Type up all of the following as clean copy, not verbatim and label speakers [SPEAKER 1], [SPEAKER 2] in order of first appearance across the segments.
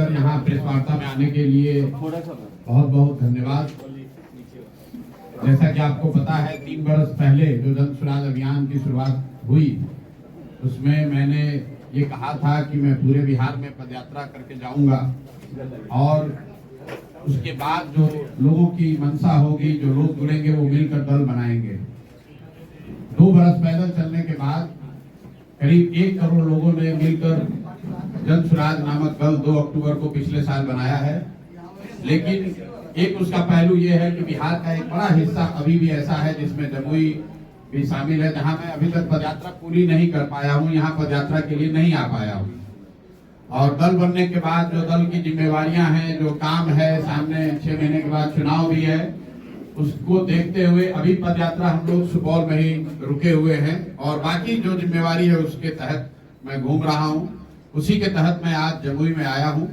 [SPEAKER 1] कर यहाँ प्रेस वार्ता में आने के लिए बहुत बहुत धन्यवाद। जैसा कि आपको पता है 3 वर्ष पहले जो जन स्वराज अभियान की शुरुआत हुई उसमें मैंने ये कहा था कि मैं पूरे बिहार में पदयात्रा करके जाऊंगा और उसके बाद जो लोगों की मंशा होगी, जो लोग जुड़ेंगे वो मिलकर दल बनाएंगे। 2 वर्ष पैदल चलने के बाद करीब 1 करोड़ लोगों ने मिलकर जन स्वराज नामक दल 2 अक्टूबर को पिछले साल बनाया है। लेकिन एक उसका पहलू ये है कि बिहार का एक बड़ा हिस्सा अभी भी ऐसा है जिसमें जमुई भी शामिल है, जहां मैं अभी तक पदयात्रा पूरी नहीं कर पाया हूं, यहाँ पदयात्रा के लिए नहीं आ पाया हूं। और दल बनने के बाद जो दल की जिम्मेवारियां हैं, जो काम है, सामने 6 महीने के बाद चुनाव भी है, उसको देखते हुए अभी पदयात्रा हम लोग सुपौल में ही रुके हुए हैं और बाकी जो जिम्मेवारी है उसके तहत मैं घूम रहा हूं। उसी के तहत मैं आज जमुई में आया हूं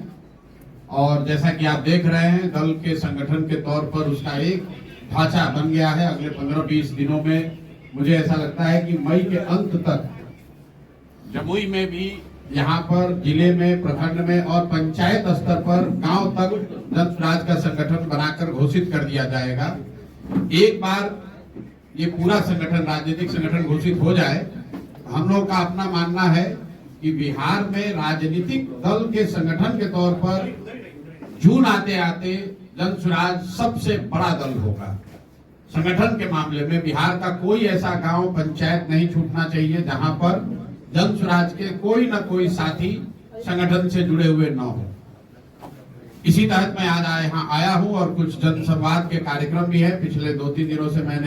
[SPEAKER 1] और जैसा कि आप देख रहे हैं दल के संगठन के तौर पर उसका एक ढांचा बन गया है। अगले 15-20 दिनों में मुझे ऐसा लगता है कि मई के अंत तक जमुई में भी, यहाँ पर जिले में, प्रखंड में और पंचायत स्तर पर गांव तक जन स्वराज का संगठन बनाकर घोषित कर दिया जाएगा। एक बार ये पूरा संगठन, राजनीतिक संगठन घोषित हो जाए, हम लोग का अपना मानना है कि बिहार में राजनीतिक दल के संगठन के तौर पर जून आते आते जन स्वराज सबसे बड़ा दल होगा। संगठन के मामले में बिहार का कोई ऐसा गांव, पंचायत नहीं छूटना चाहिए जहां पर जन स्वराज के कोई न कोई साथी संगठन से जुड़े हुए न हो। इसी तहत मैं आज यहाँ आया हूं और कुछ जन संवाद के कार्यक्रम भी है। पिछले 2-3 दिनों से मैं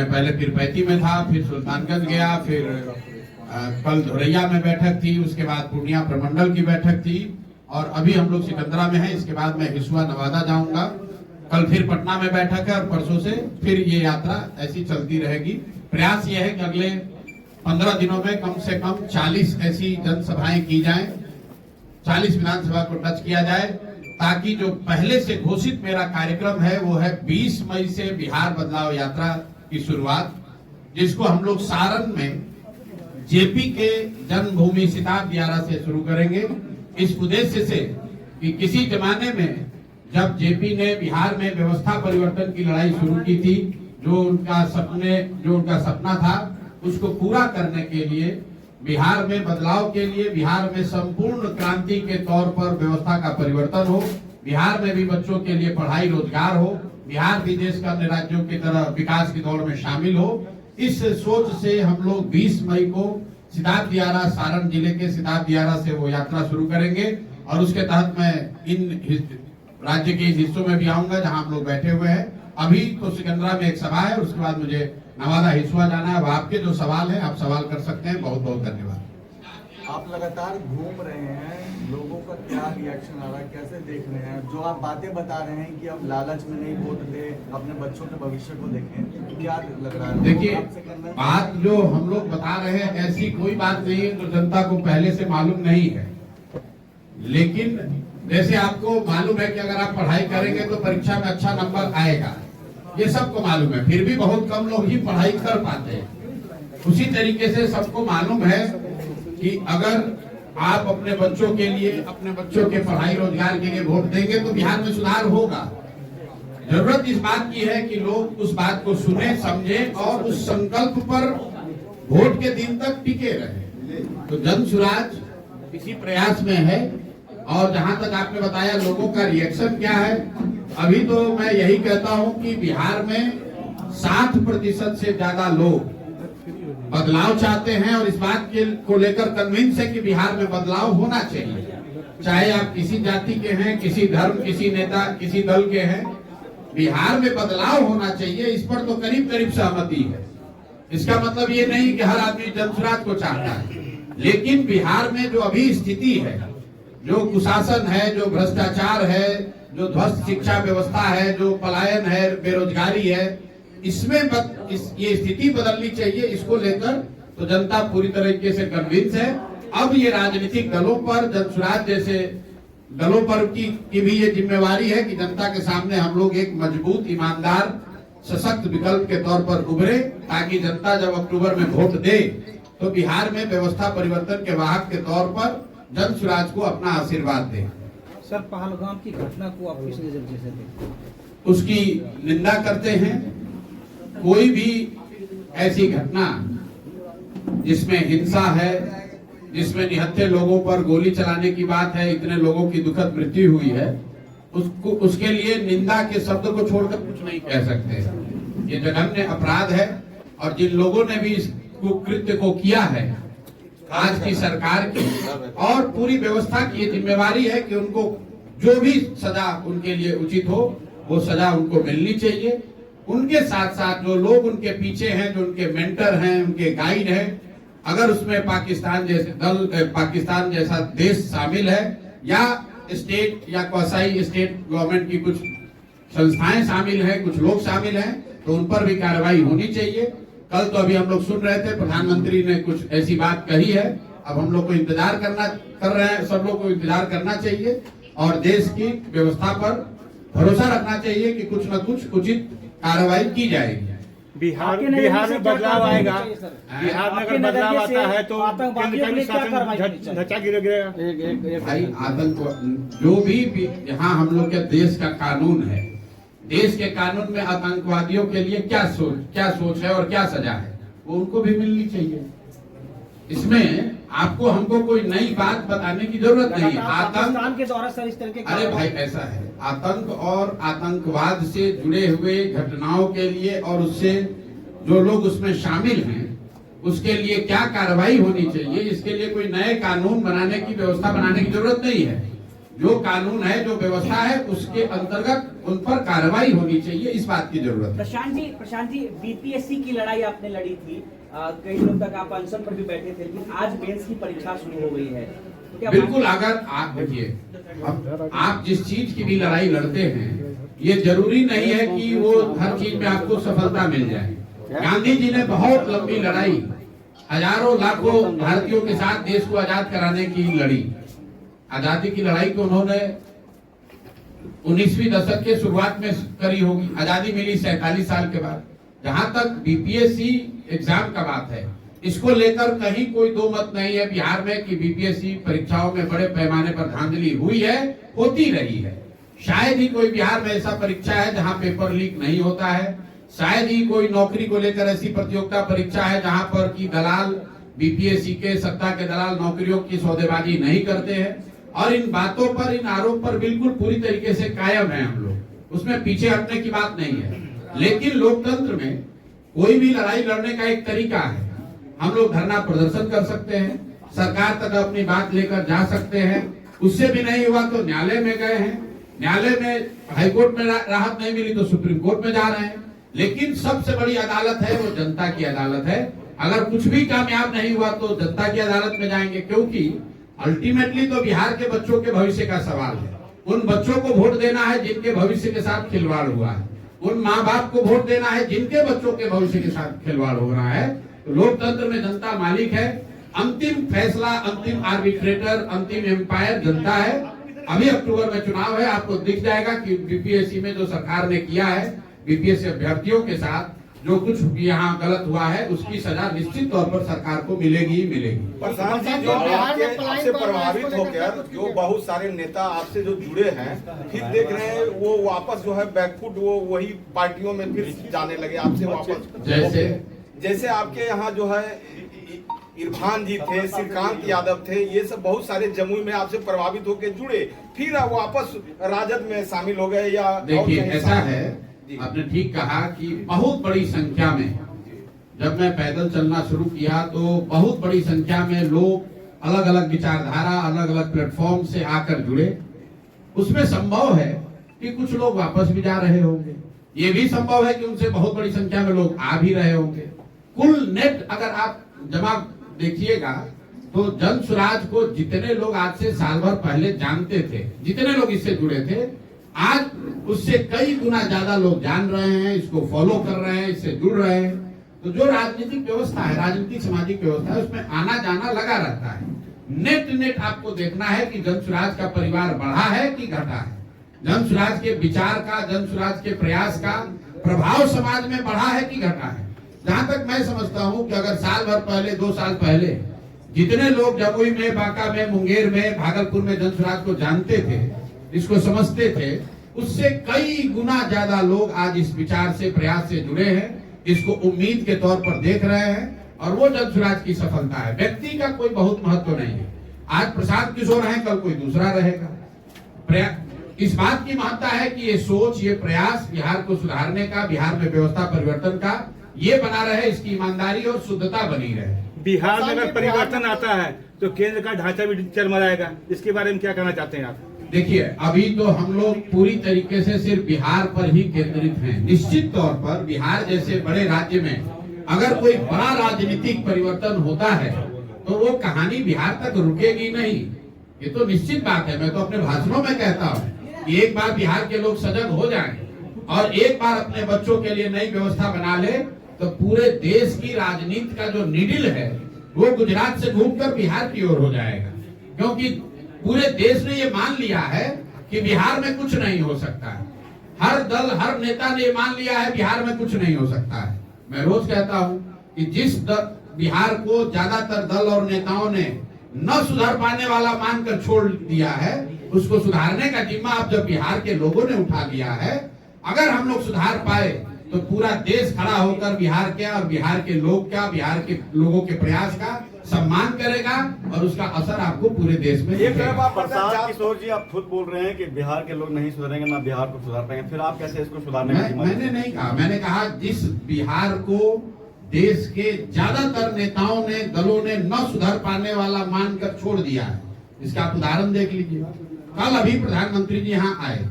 [SPEAKER 1] पहले पीरपैती में था, फिर सुल्तानगंज गया, फिर कल धोरैया में बैठक थी, उसके बाद पूर्णिया प्रमंडल की बैठक थी और अभी हम लोग सिकंदरा में हैं। इसके बाद मैं हिसुआ नवादा जाऊंगा, कल फिर पटना में बैठक है और परसों से फिर ये यात्रा ऐसी चलती रहेगी। प्रयास ये है कि अगले 15 दिनों में कम से कम 40 ऐसी जनसभाएं की जाएं, 40 विधानसभा को टच किया जाए, ताकि जो पहले से घोषित मेरा कार्यक्रम है वो है 20 मई से बिहार बदलाव यात्रा की शुरुआत, जिसको हम लोग सारण में जेपी के जन्मभूमि सिताब दियारा से शुरू करेंगे। इस उद्देश्य से कि किसी जमाने में जब जेपी ने बिहार में व्यवस्था परिवर्तन की लड़ाई शुरू की थी, जो उनका सपना था उसको पूरा करने के लिए, बिहार में बदलाव के लिए, बिहार में संपूर्ण क्रांति के तौर पर व्यवस्था का परिवर्तन हो, बिहार में भी बच्चों के लिए पढ़ाई रोजगार हो, बिहार भी देश का अन्य राज्यों की तरह विकास की दौड़ में शामिल हो। इस सोच से हम लोग 20 मई को सिताब दियारा, सारण जिले के सिताब दियारा से वो यात्रा शुरू करेंगे और उसके तहत मैं इन राज्य के हिस्सों में भी आऊंगा जहां हम लोग बैठे हुए हैं। अभी तो सिकंदरा में एक सभा है, उसके बाद मुझे नवादा हिसुआ जाना है। आपके जो सवाल है आप सवाल कर सकते हैं। बहुत बहुत धन्यवाद।
[SPEAKER 2] आप लगातार घूम रहे हैं, लोगों का क्या रिएक्शन आ रहा है, कैसे देख रहे हैं? जो आप बातें बता रहे हैं कि अब लालच में नहीं वोट दे, अपने बच्चों के भविष्य को देखें, क्या लग रहा है?
[SPEAKER 1] देखिए, बात जो हम लोग बता रहे हैं ऐसी कोई बात नहीं है जो जनता को पहले से मालूम नहीं है। लेकिन जैसे आपको मालूम है कि अगर आप पढ़ाई करेंगे तो परीक्षा में अच्छा नंबर आएगा, ये सबको मालूम है, फिर भी बहुत कम लोग ही पढ़ाई कर पाते हैं। उसी तरीके से सबको मालूम है कि अगर आप अपने बच्चों के लिए, अपने बच्चों के पढ़ाई रोजगार के लिए वोट देंगे तो बिहार में सुधार होगा। जरूरत इस बात की है कि लोग उस बात को सुने, समझे और उस संकल्प पर वोट के दिन तक टिके रहे। तो जन स्वराज इसी प्रयास में है। और जहां तक आपने बताया लोगों का रिएक्शन क्या है, अभी तो मैं यही कहता हूं कि बिहार में 60% से ज्यादा लोग बदलाव चाहते हैं और इस बात को लेकर कन्विंस है कि बिहार में बदलाव होना चाहिए। चाहे आप किसी जाति के हैं, किसी धर्म, किसी नेता, किसी दल के हैं, बिहार में बदलाव होना चाहिए, इस पर तो करीब करीब सहमति है। इसका मतलब ये नहीं कि हर आदमी जन स्वराज को चाहता है, लेकिन बिहार में जो अभी स्थिति है, जो कुशासन है, जो भ्रष्टाचार है, जो ध्वस्त शिक्षा व्यवस्था है, जो पलायन है, बेरोजगारी है, इसमें ये स्थिति बदलनी चाहिए। इसको लेकर तो जनता पूरी तरीके से कन्विंस है। अब ये राजनीतिक दलों पर, जन स्वराज जैसे दलों पर की भी ये जिम्मेवारी है कि जनता के सामने हम लोग एक मजबूत, ईमानदार, सशक्त विकल्प के तौर पर उभरे, ताकि जनता जब अक्टूबर में वोट दे तो बिहार में व्यवस्था परिवर्तन के वाहक के तौर पर जन स्वराज को अपना आशीर्वाद दे।
[SPEAKER 3] सर, पहलगाम की घटना को आप किस नजरिए से देखते हैं?
[SPEAKER 1] उसकी निंदा करते हैं। कोई भी ऐसी घटना जिसमें हिंसा है, जिसमें निहत्थे लोगों पर गोली चलाने की बात है, इतने लोगों की दुखद मृत्यु हुई है, उसको उसके लिए निंदा के शब्द को छोड़कर कुछ नहीं कह सकते। ये जघन्य अपराध है और जिन लोगों ने भी इस कृत्य को किया है, आज की सरकार की और पूरी व्यवस्था की ये जिम्मेवारी है कि उनको जो भी सजा उनके लिए उचित हो वो सजा उनको मिलनी चाहिए। उनके साथ साथ जो लोग उनके पीछे हैं, जो उनके मेंटर हैं, उनके गाइड हैं, अगर उसमें पाकिस्तान जैसे दल, पाकिस्तान जैसा देश शामिल है या स्टेट या क्वासाई स्टेट गवर्नमेंट की कुछ संस्थाएं शामिल हैं, कुछ लोग शामिल हैं, तो उन पर भी कार्रवाई होनी चाहिए। कल तो अभी हम लोग सुन रहे थे, प्रधानमंत्री ने कुछ ऐसी बात कही है। अब हम लोग को इंतजार कर रहे हैं, सब लोग को इंतजार करना चाहिए और देश की व्यवस्था पर भरोसा रखना चाहिए कि कुछ न कुछ उचित कार्रवाई की जाएगी।
[SPEAKER 4] बिहार में बदलाव आएगा। बिहार में अगर बदलाव आता है तो ढांचा गिरेगा।
[SPEAKER 1] भाई आतंक जो भी यहाँ हम लोग के देश का कानून है, देश के कानून में आतंकवादियों के लिए क्या सोच है और क्या सजा है, वो उनको भी मिलनी चाहिए। इसमें आपको हमको कोई नई बात बताने की जरूरत नहीं। आतंक
[SPEAKER 3] के द्वारा सर इस तरह के,
[SPEAKER 1] अरे भाई ऐसा है, आतंक और आतंकवाद से जुड़े हुए घटनाओं के लिए और उससे जो लोग उसमें शामिल हैं उसके लिए क्या कार्रवाई होनी चाहिए, इसके लिए कोई नए कानून बनाने की व्यवस्था बनाने की जरूरत नहीं है। जो कानून है, जो व्यवस्था है, उसके अंतर्गत उन पर कार्रवाई होनी चाहिए, इस बात की जरूरत है।
[SPEAKER 5] प्रशांत जी, बीपीएससी की लड़ाई आपने लड़ी थी, कई दिनों तक आप अनशन पर भी बैठे थे, लेकिन आज मेंस की परीक्षा शुरू हो गई है, तो क्या
[SPEAKER 1] बिल्कुल, अगर आप देखिए, आप जिस चीज की भी लड़ाई लड़ते हैं, ये जरूरी नहीं है कि वो हर चीज में आपको सफलता मिल जाए। गांधी जी ने बहुत लंबी लड़ाई हजारों लाखों भारतीयों के साथ देश को आजाद कराने की लड़ी। आजादी की लड़ाई को उन्होंने 19वीं दशक के शुरुआत में करी होगी। आजादी मिली 47 साल के बाद। जहां तक बीपीएससी एग्जाम का बात है, इसको लेकर कहीं कोई दो मत नहीं है बिहार में कि बीपीएससी परीक्षाओं में बड़े पैमाने पर धांधली हुई है, होती रही है। शायद ही कोई बिहार में ऐसा परीक्षा है जहां पेपर लीक नहीं होता है। शायद ही कोई नौकरी को लेकर ऐसी प्रतियोगिता परीक्षा है जहां पर की दलाल, बीपीएससी के सत्ता के दलाल नौकरियों की सौदेबाजी नहीं करते हैं। और इन बातों पर, इन आरोप पर बिल्कुल पूरी तरीके से कायम है हम लोग, उसमें पीछे हटने की बात नहीं है। लेकिन लोकतंत्र में कोई भी लड़ाई लड़ने का एक तरीका है। हम लोग धरना प्रदर्शन कर सकते हैं, सरकार तक अपनी बात लेकर जा सकते हैं, उससे भी नहीं हुआ तो न्यायालय में गए हैं, न्यायालय में हाईकोर्ट में राहत नहीं मिली तो सुप्रीम कोर्ट में जा रहे हैं। लेकिन सबसे बड़ी अदालत है वो जनता की अदालत है। अगर कुछ भी कामयाब नहीं हुआ तो जनता की अदालत में जाएंगे, क्योंकि अल्टीमेटली तो बिहार के बच्चों के भविष्य का सवाल है। उन बच्चों को वोट देना है जिनके भविष्य के साथ खिलवाड़ हुआ है, उन माँ बाप को वोट देना है जिनके बच्चों के भविष्य के साथ खिलवाड़ हो रहा है। तो लोकतंत्र में जनता मालिक है, अंतिम फैसला, अंतिम आर्बिट्रेटर, अंतिम एम्पायर जनता है। अभी अक्टूबर में चुनाव है, आपको दिख जाएगा कि बीपीएससी में जो सरकार ने किया है, बीपीएससी अभ्यर्थियों के साथ जो कुछ यहाँ गलत हुआ है, उसकी सजा निश्चित तौर पर सरकार को मिलेगी ही मिलेगी।
[SPEAKER 4] प्रशांत जी, जो आपसे प्रभावित होकर जो बहुत सारे नेता आपसे जो जुड़े हैं, फिर देख रहे हैं वो वापस जो है बैकफुट, वो वही पार्टियों में फिर जाने लगे आपसे वापस। जैसे आपके यहाँ जो है इरफान जी थे, श्रीकांत यादव थे, ये सब बहुत सारे जमुई में आपसे प्रभावित होकर जुड़े, फिर वापस राजद में शामिल हो गए। या
[SPEAKER 1] देखिए, ऐसा है, आपने ठीक कहा कि बहुत बड़ी संख्या में, जब मैं पैदल चलना शुरू किया तो बहुत बड़ी संख्या में लोग अलग अलग विचारधारा, अलग अलग प्लेटफॉर्म से आकर जुड़े। उसमें संभव है कि कुछ लोग वापस भी जा रहे होंगे, ये भी संभव है कि उनसे बहुत बड़ी संख्या में लोग आ भी रहे होंगे। कुल नेट अगर आप जमा देखिएगा तो जन स्वराज को जितने लोग आज से साल भर पहले जानते थे, जितने लोग इससे जुड़े थे, आज उससे कई गुना ज्यादा लोग जान रहे हैं, इसको फॉलो कर रहे हैं, इससे जुड़ रहे हैं। तो जो राजनीतिक व्यवस्था है, राजनीतिक सामाजिक व्यवस्था है, उसमें आना जाना लगा रहता है। नेट आपको देखना है कि जन स्वराज का परिवार बढ़ा है कि घटा है, जन स्वराज के विचार का, जन स्वराज के प्रयास का प्रभाव समाज में बढ़ा है कि घटा है। जहां तक मैं समझता हूं कि अगर साल भर पहले, 2 साल पहले जितने लोग जमुई में, बांका में, मुंगेर में, भागलपुर में जन स्वराज को जानते थे, इसको समझते थे, उससे कई गुना ज्यादा लोग आज इस विचार से, प्रयास से जुड़े हैं, इसको उम्मीद के तौर पर देख रहे हैं और वो जन स्वराज की सफलता है। व्यक्ति का कोई बहुत महत्व नहीं है। आज प्रशांत किशोर है, कल कोई दूसरा रहेगा। इस बात की महत्ता है कि ये सोच, ये प्रयास बिहार को सुधारने का, बिहार में व्यवस्था परिवर्तन का ये बना रहे, इसकी ईमानदारी और शुद्धता बनी रहे।
[SPEAKER 6] बिहार में अगर परिवर्तन आता है तो केंद्र का ढांचा भी चरमराएगा, इसके बारे में क्या कहना चाहते हैं आप?
[SPEAKER 1] देखिए, अभी तो हम लोग पूरी तरीके से सिर्फ बिहार पर ही केंद्रित हैं। निश्चित तौर पर बिहार जैसे बड़े राज्य में अगर कोई बड़ा राजनीतिक परिवर्तन होता है तो वो कहानी बिहार तक रुकेगी नहीं, ये तो निश्चित बात है। मैं तो अपने भाषणों में कहता हूँ कि एक बार बिहार के लोग सजग हो जाएं और एक बार अपने बच्चों के लिए नई व्यवस्था बना ले तो पूरे देश की राजनीति का जो निडिल है वो गुजरात से घूमकर बिहार की ओर हो जाएगा, क्योंकि पूरे देश ने ये मान लिया है कि बिहार में कुछ नहीं हो सकता है। हर दल, हर नेता ने ये मान लिया है बिहार में कुछ नहीं हो सकता है। मैं रोज कहता हूँ कि जिस बिहार को ज्यादातर दल और नेताओं ने न सुधार पाने वाला मानकर छोड़ दिया है, उसको सुधारने का जिम्मा अब जब बिहार के लोगों ने उठा लिया है, अगर हम लोग सुधार पाए तो पूरा देश खड़ा होकर बिहार के और बिहार के लोग का, बिहार के लोगों के प्रयास का सम्मान करेगा और उसका असर आपको पूरे देश में दिखेगा।
[SPEAKER 7] प्रशांत किशोर जी, आप खुद बोल रहे हैं कि बिहार के लोग नहीं सुधरेंगे, ना बिहार को सुधार पाएंगे, फिर आप कैसे इसको सुधारने का?
[SPEAKER 1] मैंने नहीं कहा, मैंने कहा जिस बिहार को देश के ज्यादातर नेताओं ने, दलों ने न सुधार पाने वाला मानकर छोड़ दिया है, इसका आप उदाहरण देख लीजिए। कल अभी प्रधानमंत्री जी यहाँ आए,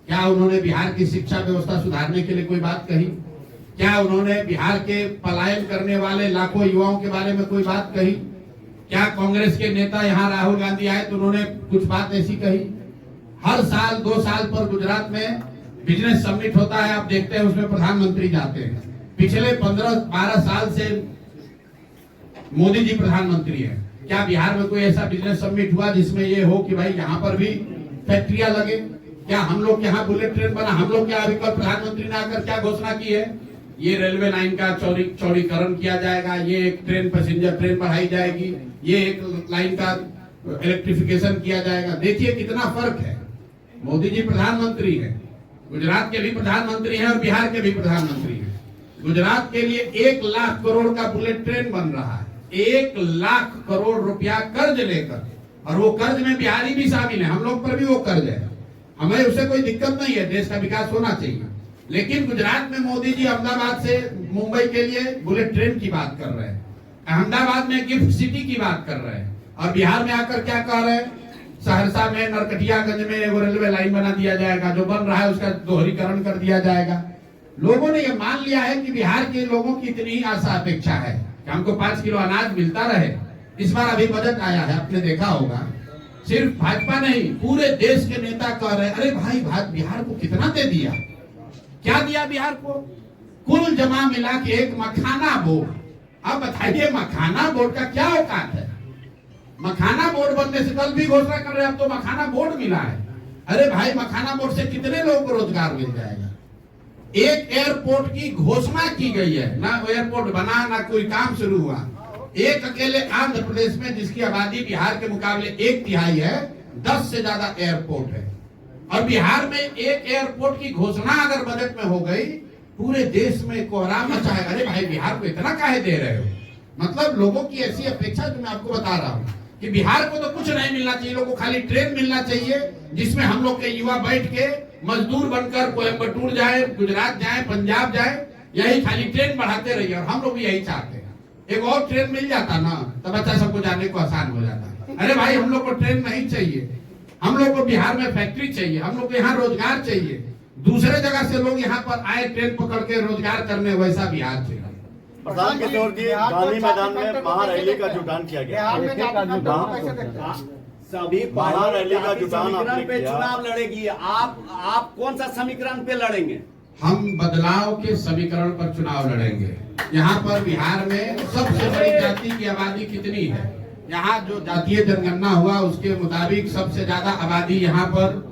[SPEAKER 1] क्या उन्होंने बिहार की शिक्षा व्यवस्था सुधारने के लिए कोई बात कही? क्या उन्होंने बिहार के पलायन करने वाले लाखों युवाओं के बारे में कोई बात कही? क्या कांग्रेस के नेता यहाँ राहुल गांधी आए तो उन्होंने कुछ बात ऐसी कही? हर साल 2 साल पर गुजरात में बिजनेस समिट होता है, आप देखते हैं उसमें प्रधानमंत्री जाते हैं। पिछले 15-12 साल से मोदी जी प्रधानमंत्री हैं। क्या बिहार में कोई ऐसा बिजनेस समिट हुआ जिसमें ये हो कि भाई यहाँ पर भी फैक्ट्रियां लगे? क्या हम लोग के यहाँ बुलेट ट्रेन बना? हम लोग के यहाँ अभी कल प्रधानमंत्री ने आकर क्या घोषणा की है? ये रेलवे लाइन का चौड़ीकरण किया जाएगा, ये एक ट्रेन, पैसेंजर ट्रेन बढ़ाई जाएगी, ये एक लाइन का इलेक्ट्रिफिकेशन किया जाएगा। देखिए कितना फर्क है। मोदी जी प्रधानमंत्री है, गुजरात के भी प्रधानमंत्री हैं और बिहार के भी प्रधानमंत्री हैं। गुजरात के लिए 1 लाख करोड़ का बुलेट ट्रेन बन रहा है, 1 लाख करोड़ रुपया कर्ज लेकर, और वो कर्ज में बिहारी भी शामिल है, हम लोग पर भी वो कर्ज है। हमें उससे कोई दिक्कत नहीं है, देश का विकास होना चाहिए। लेकिन गुजरात में मोदी जी अहमदाबाद से मुंबई के लिए बुलेट ट्रेन की बात कर रहे हैं, अहमदाबाद में गिफ्ट सिटी की बात कर रहे हैं, और बिहार में आकर क्या कह रहे हैं? सहरसा में, नरकटियागंज में वो रेलवे लाइन बना दिया जाएगा, जो बन रहा है उसका दोहरीकरण कर दिया जाएगा। लोगों ने ये मान लिया है कि बिहार के लोगों की इतनी ही आशा अपेक्षा है कि हमको 5 किलो अनाज मिलता रहे। इस बार अभी बजट आया है, आपने देखा होगा, सिर्फ भाजपा नहीं पूरे देश के नेता कह रहे हैं, अरे भाई बिहार को कितना दे दिया? क्या दिया बिहार को? कुल जमा मिला के एक मखाना बोर्ड। अब बताइए मखाना बोर्ड का क्या औकात है? मखाना बोर्ड बनने से कल भी घोषणा कर रहे हैं, अब तो मखाना बोर्ड मिला है। अरे भाई, मखाना बोर्ड से कितने लोगों को रोजगार मिल जाएगा? एक एयरपोर्ट की घोषणा की गई है, ना एयरपोर्ट बना, ना कोई काम शुरू हुआ। एक अकेले आंध्र प्रदेश में, जिसकी आबादी बिहार के मुकाबले 1/3 है, 10 से ज्यादा एयरपोर्ट है, और बिहार में एक एयरपोर्ट की घोषणा अगर बजट में हो गई, पूरे देश में कोहराम मचाएगा। अरे भाई, बिहार को इतना काहे दे रहे हो? मतलब लोगों की ऐसी अपेक्षा, जो मैं आपको बता रहा हूँ कि बिहार को तो कुछ नहीं मिलना चाहिए, लोगों को खाली ट्रेन मिलना चाहिए, जिसमें हम लोग के युवा बैठ के मजदूर बनकर कोयम्बटूर जाए, गुजरात जाए, पंजाब जाए, यही खाली ट्रेन बढ़ाते रहिए। और हम लोग भी यही चाहते हैं। एक और ट्रेन मिल जाता ना, तब बच्चा सबको जाने को आसान हो जाता। अरे भाई, हम लोग को ट्रेन नहीं चाहिए, हम लोग को बिहार में फैक्ट्री चाहिए, हम लोग को यहाँ रोजगार चाहिए। दूसरे जगह से लोग यहाँ पर आए ट्रेन पकड़ के रोजगार करने, वैसा बिहार चाहिए।
[SPEAKER 7] प्रशांत किशोर जी, गांधी मैदान में महारैली का जुटान किया गया,
[SPEAKER 8] सभी
[SPEAKER 7] महारैली का जुटान आपने
[SPEAKER 8] पे
[SPEAKER 7] किया।
[SPEAKER 8] चुनाव लड़ेगी, आप कौन सा समीकरण पे लड़ेंगे?
[SPEAKER 1] हम बदलाव के समीकरण पर चुनाव लड़ेंगे। यहाँ पर बिहार में सबसे बड़ी जाति की आबादी कितनी है? यहाँ जो जातीय जनगणना हुआ उसके मुताबिक सबसे ज्यादा आबादी यहाँ पर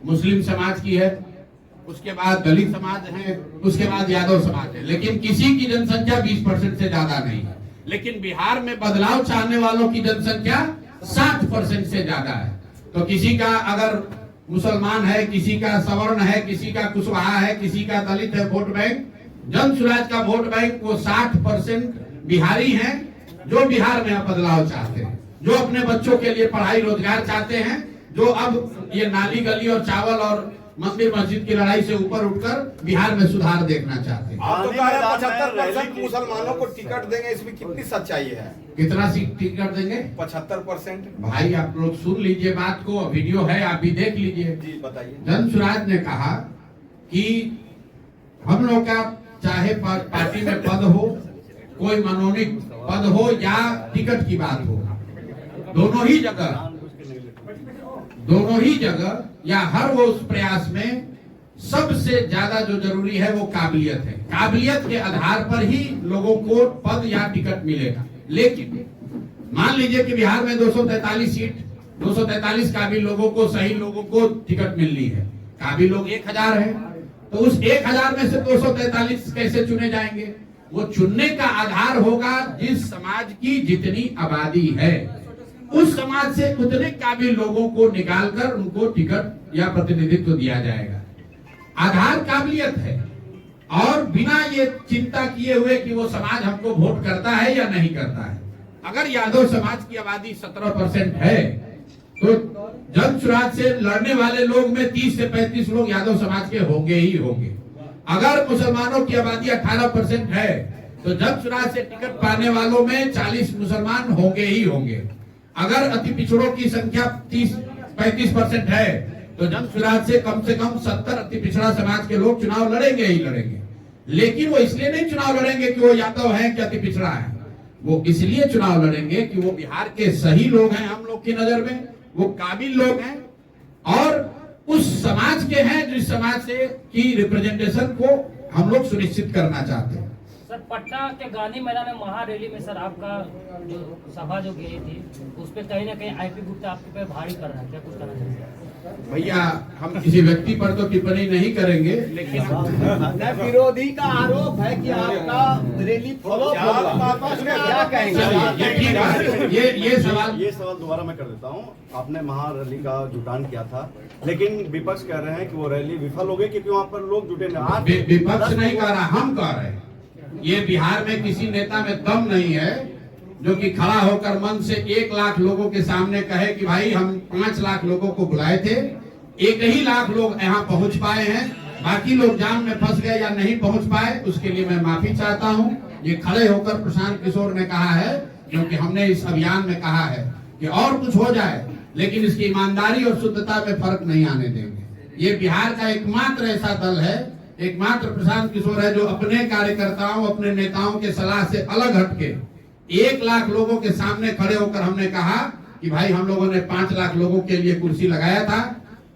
[SPEAKER 1] मुस्लिम समाज की है, उसके बाद दलित समाज है, उसके बाद यादव समाज है। लेकिन किसी की जनसंख्या 20% से ज्यादा नहीं है। लेकिन बिहार में बदलाव चाहने वालों की जनसंख्या 60% से ज्यादा है। तो किसी का अगर मुसलमान है, किसी का सवर्ण है, किसी का कुशवाहा है, किसी का दलित है वोट बैंक। जन स्वराज का वोट बैंक वो 60% बिहारी हैं जो बिहार में अब बदलाव चाहते हैं, जो अपने बच्चों के लिए पढ़ाई रोजगार चाहते हैं, जो अब ये नाली गली और चावल और मंदिर मस्जिद की लड़ाई से ऊपर उठकर बिहार में सुधार देखना चाहते हैं।
[SPEAKER 4] आप तो कह रहे हैं 75% मुसलमानों को टिकट देंगे, इसमें कितनी सच्चाई है?
[SPEAKER 1] कितना सीट टिकट देंगे?
[SPEAKER 4] 75%।
[SPEAKER 1] भाई आप लोग सुन लीजिए बात को, वीडियो है आप भी देख लीजिए।
[SPEAKER 4] जी बताइए।
[SPEAKER 1] जन स्वराज ने कहा कि हम लोग का चाहे पार्टी में पद हो, कोई मनोनीत पद हो या टिकट की बात हो, दोनों ही जगह या हर वो उस प्रयास में सबसे ज्यादा जो जरूरी है वो काबिलियत है। काबिलियत के आधार पर ही लोगों को पद या टिकट मिलेगा। लेकिन मान लीजिए कि बिहार में 243 सीट, 243 काबिल लोगों को, सही लोगों को टिकट मिल रही है। काबिल लोग 1000 है, तो उस 1000 में से 243 कैसे चुने जाएंगे? वो चुनने का आधार होगा जिस समाज की जितनी आबादी है, उस समाज से उतने काबिल लोगों को निकालकर उनको टिकट या प्रतिनिधित्व दिया जाएगा। आधार काबिलियत है, और बिना ये चिंता किए हुए कि वो समाज हमको वोट करता है या नहीं करता है। अगर यादव समाज की आबादी 17% है, तो जन स्वराज से लड़ने वाले लोग में 30 से 35 लोग यादव समाज के होंगे ही होंगे। अगर मुसलमानों की आबादी 18% है, तो जन स्वराज से टिकट पाने वालों में 40 मुसलमान होंगे ही होंगे। अगर अति पिछड़ों की संख्या 30-35% है, तो जन स्वराज से कम 70 अति पिछड़ा समाज के लोग चुनाव लड़ेंगे ही लड़ेंगे। लेकिन वो इसलिए नहीं चुनाव लड़ेंगे कि वो यादव है कि अति पिछड़ा है, वो इसलिए चुनाव लड़ेंगे कि वो बिहार के सही लोग हैं, हम लोग की नजर में वो काबिल लोग हैं और उस समाज के हैं जिस समाज से की रिप्रेजेंटेशन को हम लोग सुनिश्चित करना चाहते हैं।
[SPEAKER 9] सर, पटना के गांधी मैदान में महारैली में सर आपका जो सभा जो गई थी, उस पर कहीं ना कहीं आईपी गुप्ता आपके पे भारी कर रहा है, क्या कुछ करना चाहिए?
[SPEAKER 1] भैया हम किसी व्यक्ति पर तो टिप्पणी नहीं करेंगे, लेकिन
[SPEAKER 8] विरोधी का आरोप है कि आपका रैली फॉलो क्या कहेंगे?
[SPEAKER 1] ये सवाल
[SPEAKER 7] दोबारा मैं कर देता हूँ। आपने महारैली का जुटान किया था, लेकिन विपक्ष कह रहे हैं कि वो रैली विफल हो गई क्योंकि वहाँ पर लोग जुटे नहीं।
[SPEAKER 1] विपक्ष नहीं कह रहा, हम कह रहे हैं। ये बिहार में किसी नेता में दम नहीं है जो कि खड़ा होकर मन से 1 लाख लोगों के सामने कहे कि भाई हम 5 लाख लोगों को बुलाए थे, 1 ही लाख लोग यहाँ पहुंच पाए हैं, बाकी लोग जाम में फंस गए या नहीं पहुंच पाए, उसके लिए मैं माफी चाहता हूं। ये खड़े होकर प्रशांत किशोर ने कहा है, क्योंकि हमने इस अभियान में कहा है कि और कुछ हो जाए लेकिन इसकी ईमानदारी और शुद्धता में फर्क नहीं आने देंगे। ये बिहार का एकमात्र ऐसा दल है, एकमात्र प्रशांत किशोर है जो अपने कार्यकर्ताओं, अपने नेताओं के सलाह से अलग हटके 1 लाख लोगों के सामने खड़े होकर हमने कहा कि भाई हम लोगों ने 5 लाख लोगों के लिए कुर्सी लगाया था,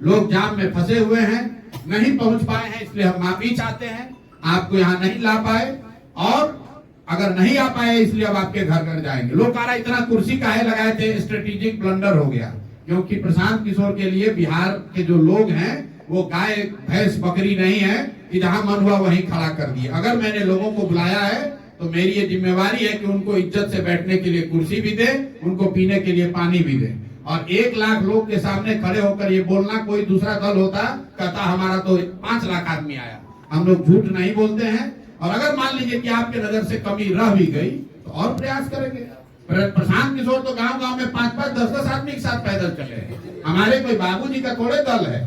[SPEAKER 1] लोग जाम में फंसे हुए हैं, नहीं पहुंच पाए हैं, इसलिए हम माफी चाहते हैं, आपको यहाँ नहीं ला पाए और अगर नहीं आ पाए इसलिए अब आपके घर घर जाएंगे। लोग कह रहा इतना कुर्सी काहे लगाए थे, स्ट्रेटेजिक ब्लंडर हो गया, क्योंकि प्रशांत किशोर के लिए बिहार के जो लोग हैं वो गाय भैंस बकरी नहीं है कि जहां मन हुआ वहीं खड़ा कर दिया। अगर मैंने लोगों को बुलाया है तो मेरी ये जिम्मेवारी है कि उनको इज्जत से बैठने के लिए कुर्सी भी दे, उनको पीने के लिए पानी भी दे। और 1 लाख लोग के सामने खड़े होकर ये बोलना, कोई दूसरा दल होता कहता हमारा तो 5 लाख आदमी आया। हम लोग झूठ नहीं बोलते हैं, और अगर मान लीजिए कि आपके नजर से कमी रह भी गई तो और प्रयास करेंगे। प्रशांत किशोर तो गांव-गांव में 5-5, 10-10 आदमी के साथ पैदल चले हैं। हमारे कोई बाबूजी का थोड़े दल है,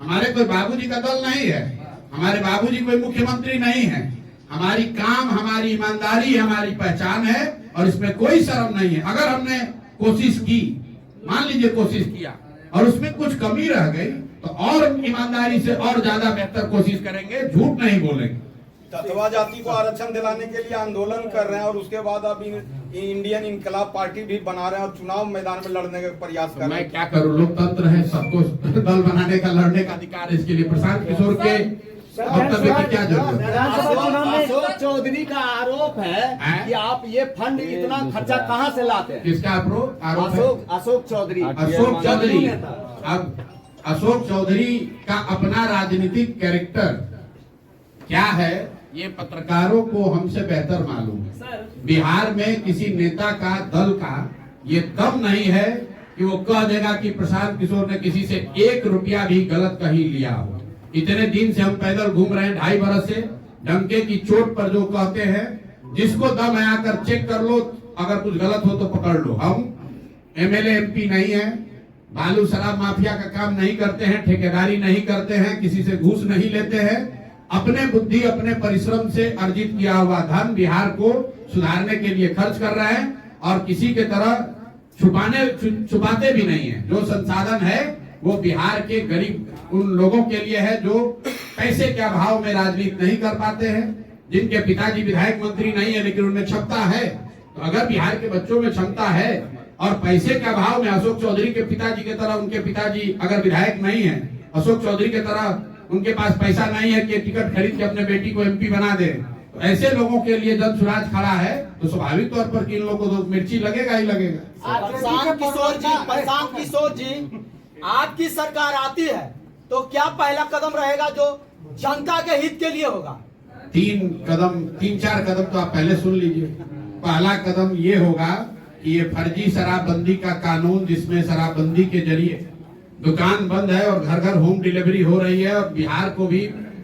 [SPEAKER 1] हमारे कोई बाबूजी का दल नहीं है, हमारे बाबूजी कोई मुख्यमंत्री नहीं है। हमारी काम, हमारी ईमानदारी, हमारी पहचान है और इसमें कोई शर्म नहीं है। अगर हमने कोशिश की, मान लीजिए कोशिश किया और उसमें कुछ कमी रह गई तो और ईमानदारी से और ज्यादा बेहतर कोशिश करेंगे, झूठ नहीं बोलेंगे।
[SPEAKER 4] तत्वा जाति को आरक्षण दिलाने के लिए आंदोलन कर रहे हैं और उसके बाद अब इंडियन इनकलाब पार्टी भी बना रहे हैं और चुनाव मैदान में लड़ने का प्रयास कर रहे हैं।
[SPEAKER 1] मैं क्या करूं, लोकतंत्र है, सबको दल बनाने का, लड़ने का अधिकार है। इसके लिए प्रशांत किशोर के वक्तव्य की क्या जरूरत है?
[SPEAKER 8] अशोक चौधरी का आरोप है कि आप ये फंड इतना खर्चा कहाँ से लाते हैं?
[SPEAKER 1] किसका आरोप है?
[SPEAKER 8] अशोक चौधरी।
[SPEAKER 1] अशोक चौधरी, अब अशोक चौधरी का अपना राजनीतिक कैरेक्टर क्या है ये पत्रकारों को हमसे बेहतर मालूम है। बिहार में किसी नेता का, दल का ये दम नहीं है कि वो कह देगा कि प्रशांत किशोर ने किसी से 1 रुपया भी गलत कहीं लिया हो। इतने दिन से हम पैदल घूम रहे हैं, 2.5 बरस से, डंके की चोट पर जो कहते हैं, जिसको दम है आकर चेक कर लो, अगर कुछ गलत हो तो पकड़ लो। हम एमएलए एमपी नहीं है, बालू शराब माफिया का काम नहीं करते हैं, ठेकेदारी नहीं करते हैं, किसी से घूस नहीं लेते हैं। अपने बुद्धि अपने परिश्रम से अर्जित किया हुआ धन बिहार को सुधारने के लिए खर्च कर रहे हैं और किसी के तरह छुपाते भी नहीं है। जो संसाधन है वो बिहार के गरीब उन लोगों के लिए है जो पैसे के अभाव में राजनीति नहीं कर पाते हैं, जिनके पिताजी विधायक मंत्री नहीं है लेकिन उनमें क्षमता है। तो अगर बिहार के बच्चों में क्षमता है और पैसे के अभाव में अशोक चौधरी के पिताजी की तरह उनके पिताजी अगर विधायक नहीं है, अशोक चौधरी की तरह उनके पास पैसा नहीं है कि टिकट खरीद के अपने बेटी को एमपी बना दे, तो ऐसे लोगों के लिए जन सुराज खड़ा है तो स्वाभाविक तौर पर इन लोगों को तो मिर्ची लगेगा ही लगेगा।
[SPEAKER 8] प्रशांत किशोर जी, आपकी सरकार आती है तो क्या पहला कदम रहेगा जो जनता के हित के लिए होगा?
[SPEAKER 1] 3-4 कदम तो आप पहले सुन लीजिए। पहला कदम ये होगा कि ये फर्जी शराबबंदी का कानून, जिसमें शराबबंदी के जरिए दुकान बंद है और घर घर होम डिलीवरी हो रही है और बिहार को भी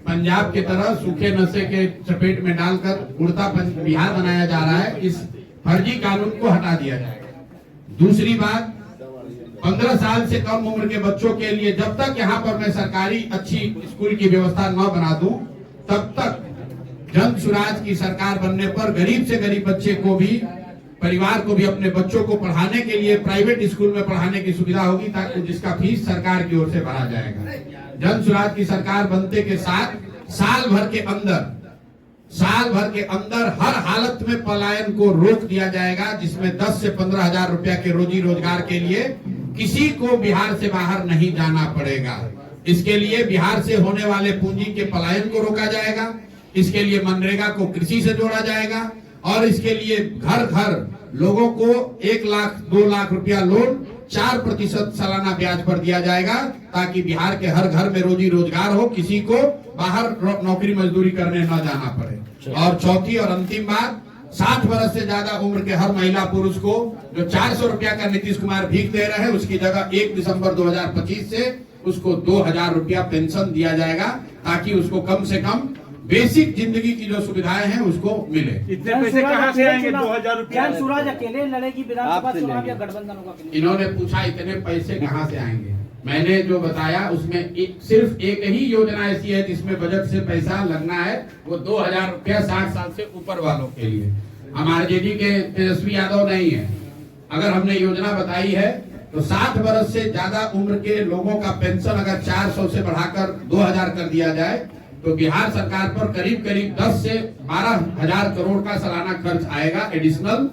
[SPEAKER 1] पंजाब की तरह सूखे नशे के चपेट में डालकर उड़ता बिहार बनाया जा रहा है, इस फर्जी कानून को हटा दिया जाएगा। दूसरी बात, 15 साल से कम उम्र के बच्चों के लिए जब तक यहाँ पर मैं सरकारी अच्छी स्कूल की व्यवस्था न बना दूं, तब तक जन सुराज की सरकार बनने पर गरीब से गरीब बच्चे को भी, परिवार को भी अपने बच्चों को पढ़ाने के लिए प्राइवेट स्कूल में पढ़ाने की सुविधा होगी, ताकि जिसका फीस सरकार की ओर से भरा जाएगा। जन सुराज की सरकार बनते के साथ साल भर के अंदर हर हालत में पलायन को रोक दिया जाएगा, जिसमें 10 से 15 हजार रुपया के रोजी रोजगार के लिए किसी को बिहार से बाहर नहीं जाना पड़ेगा। इसके लिए बिहार से होने वाले पूंजी के पलायन को रोका जाएगा। इसके लिए मनरेगा को कृषि से जोड़ा जाएगा और इसके लिए घर घर लोगों को 1 लाख 2 लाख रुपया लोन 4% सालाना ब्याज पर दिया जाएगा, ताकि बिहार के हर घर में रोजी रोजगार हो, किसी को बाहर नौकरी मजदूरी करने न जाना पड़े। और चौथी और अंतिम बात, 60 वर्ष से ज्यादा उम्र के हर महिला पुरुष को जो 400 रुपया का नीतीश कुमार भीख दे रहे हैं, उसकी जगह 1 दिसंबर 2025 से उसको 2000 रुपया पेंशन दिया जाएगा, ताकि उसको कम से कम बेसिक जिंदगी की जो सुविधाएं हैं उसको मिले।
[SPEAKER 6] इतने पैसे कहाँ से आएंगे? 2000 रुपया।
[SPEAKER 3] जन सुराज अकेले लड़ेगी विधानसभा चुनाव या गठबंधन होगा?
[SPEAKER 1] इन्होंने पूछा इतने पैसे कहाँ से आएंगे। मैंने जो बताया उसमें सिर्फ एक ही योजना ऐसी है जिसमें बजट से पैसा लगना है, वो 2000 रुपया 60 साल से ऊपर वालों के लिए। हम आरजेडी के तेजस्वी यादव नहीं है। अगर हमने योजना बताई है तो 60 वर्ष से ज्यादा उम्र के लोगों का पेंशन अगर 400 से बढ़ाकर 2000 कर दिया जाए तो बिहार सरकार पर करीब 10 से 12 हजार करोड़ का सालाना खर्च आएगा एडिशनल,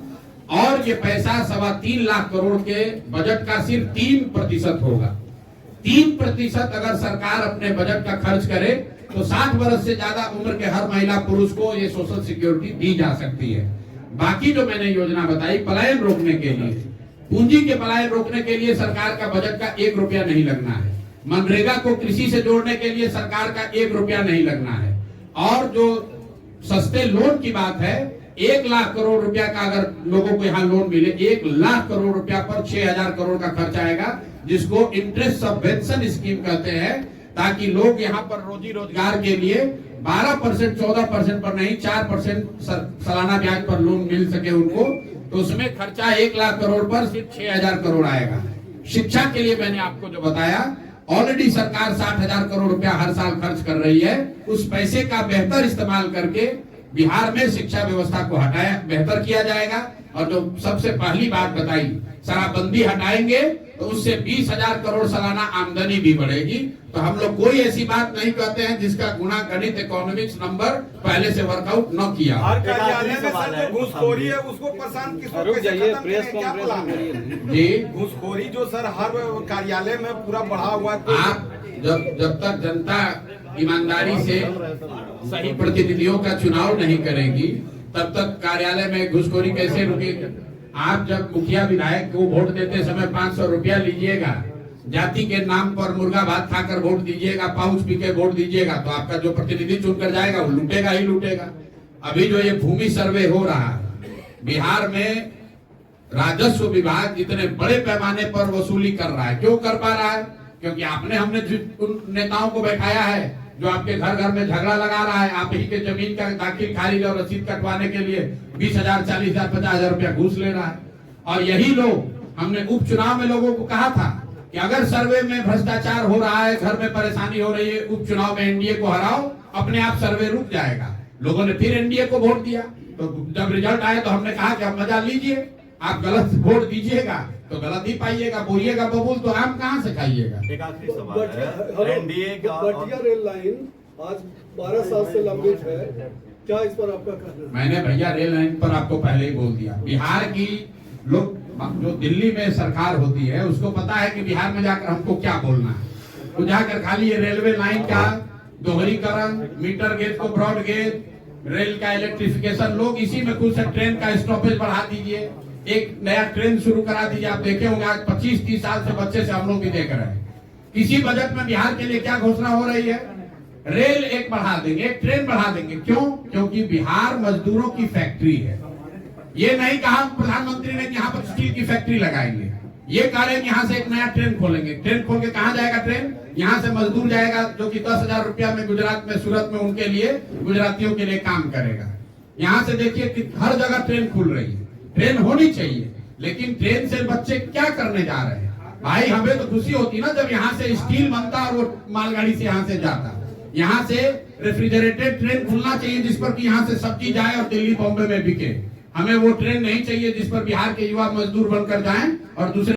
[SPEAKER 1] और ये पैसा 3.25 लाख करोड़ के बजट का सिर्फ 3% होगा। 3% अगर सरकार अपने बजट का खर्च करे तो 60 वर्ष से ज्यादा उम्र के हर महिला पुरुष को ये सोशल सिक्योरिटी दी जा सकती है। बाकी जो मैंने योजना बताई पलायन रोकने के लिए, पूंजी के पलायन रोकने के लिए सरकार का बजट का 1 रुपया नहीं लगना है। मनरेगा को कृषि से जोड़ने के लिए सरकार का 1 रुपया नहीं लगना है। और जो सस्ते लोन की बात है, 1 लाख करोड़ रुपया का अगर लोगों को यहाँ लोन मिले, 1 लाख करोड़ रुपया पर 6000 करोड़ का खर्च आएगा, जिसको इंटरेस्ट सबवेंशन स्कीम कहते हैं, ताकि लोग यहाँ पर रोजी रोजगार के लिए 12% 14% पर नहीं 4% सालाना ब्याज पर लोन मिल सके उनको। तो उसमें खर्चा 1 लाख करोड़ पर सिर्फ 6000 करोड़ आएगा। शिक्षा के लिए मैंने आपको जो बताया, ऑलरेडी सरकार 60,000 करोड़ रुपया हर साल खर्च कर रही है। उस पैसे का बेहतर इस्तेमाल करके बिहार में शिक्षा व्यवस्था को बेहतर किया जाएगा। और जो सबसे पहली बात बताई, शराबबंदी हटाएंगे तो उससे 20,000 करोड़ सालाना आमदनी भी बढ़ेगी। तो हम लोग कोई ऐसी बात नहीं कहते हैं जिसका गुणा गणित इकोनॉमिक्स नंबर पहले से वर्कआउट न किया।
[SPEAKER 4] हर कार्यालय में सर जो घूसखोरी है उसको प्रशांत किशोर कैसे खत्म करें, क्या प्लान है?
[SPEAKER 1] जी,
[SPEAKER 4] घूसखोरी जो सर हर कार्यालय में पूरा बढ़ा हुआ है।
[SPEAKER 1] आप जब तक जनता ईमानदारी से सही प्रतिनिधियों का चुनाव नहीं करेगी, तब तक कार्यालय में घूसखोरी कैसे रुकेगी? आप जब मुखिया विधायक को वोट देते समय 500 रुपया लीजिएगा, जाति के नाम पर मुर्गा भात खाकर वोट दीजिएगा, पाउच पी के वोट दीजिएगा, तो आपका जो प्रतिनिधि चुनकर जाएगा वो लूटेगा ही लूटेगा। अभी जो ये भूमि सर्वे हो रहा है बिहार में, राजस्व विभाग इतने बड़े पैमाने पर वसूली कर रहा है। क्यों कर पा रहा है? क्योंकि हमने उन नेताओं को बैठाया है जो आपके घर घर में झगड़ा लगा रहा है, आप ही के जमीन का दाखिल खारिज और रसीद कटवाने के लिए 20,000, 40,000, 50,000 रुपया घूस ले रहा है। और यही लोग, हमने उपचुनाव में लोगों को कहा था कि अगर सर्वे में भ्रष्टाचार हो रहा है, घर में परेशानी हो रही है, उपचुनाव में एनडीए को हराओ, अपने आप सर्वे रुक जाएगा। लोगों ने फिर एनडीए को वोट दिया। तो जब रिजल्ट आए तो हमने कहा कि आप मजा लीजिए, आप गलत वोट दीजिएगा तो गलत ही पाइएगा, बोलिएगा बबूल तो आम कहाँ से खाइएगा।
[SPEAKER 7] एक आखिरी सवाल है, एनडीए का
[SPEAKER 10] बटिया रेल लाइन आज 12 साल से लंबित है, क्या इस पर आपका कहना है?
[SPEAKER 1] मैंने भैया रेल लाइन पर आपको पहले ही बोल दिया। बिहार की लोग, जो दिल्ली में सरकार होती है, उसको पता है कि बिहार में जाकर हमको क्या बोलना है। तो जाकर खाली ये रेलवे लाइन का दोहरीकरण, मीटर गेज को ब्रॉड गेज, रेल का इलेक्ट्रिफिकेशन, लोग इसी में खुश है। ट्रेन का स्टॉपेज बढ़ा दीजिए, एक नया ट्रेन शुरू करा दीजिए। आप देखे होंगे आज 25-30 साल से बच्चे से हम लोग भी देख रहे हैं। इसी बजट में बिहार के लिए क्या घोषणा हो रही है? रेल एक बढ़ा देंगे, एक ट्रेन बढ़ा देंगे। क्यों? क्योंकि बिहार मजदूरों की फैक्ट्री है। ये नहीं कहा प्रधानमंत्री ने कि यहाँ पर स्टील की फैक्ट्री लगाएंगे, ये कह रहे हैं यहाँ से एक नया ट्रेन खोलेंगे। ट्रेन खोल के कहाँ जाएगा ट्रेन? यहाँ से मजदूर जाएगा जो कि 10,000 रुपया में गुजरात में, सूरत में उनके लिए, गुजरातियों के लिए काम करेगा। यहाँ से देखिए कि हर जगह ट्रेन खुल रही है। ट्रेन होनी चाहिए, लेकिन ट्रेन से बच्चे क्या करने जा रहे हैं? भाई हमें तो खुशी होती ना जब यहाँ से स्टील बनता और वो मालगाड़ी से यहाँ से जाता। यहाँ से रेफ्रिजरेटेड ट्रेन खुलना चाहिए जिस पर कि यहाँ से सब्जी जाए और दिल्ली बॉम्बे में बिके। हमें वो ट्रेन नहीं चाहिए जिस पर बिहार के युवा मजदूर बनकर जाएं और दूसरे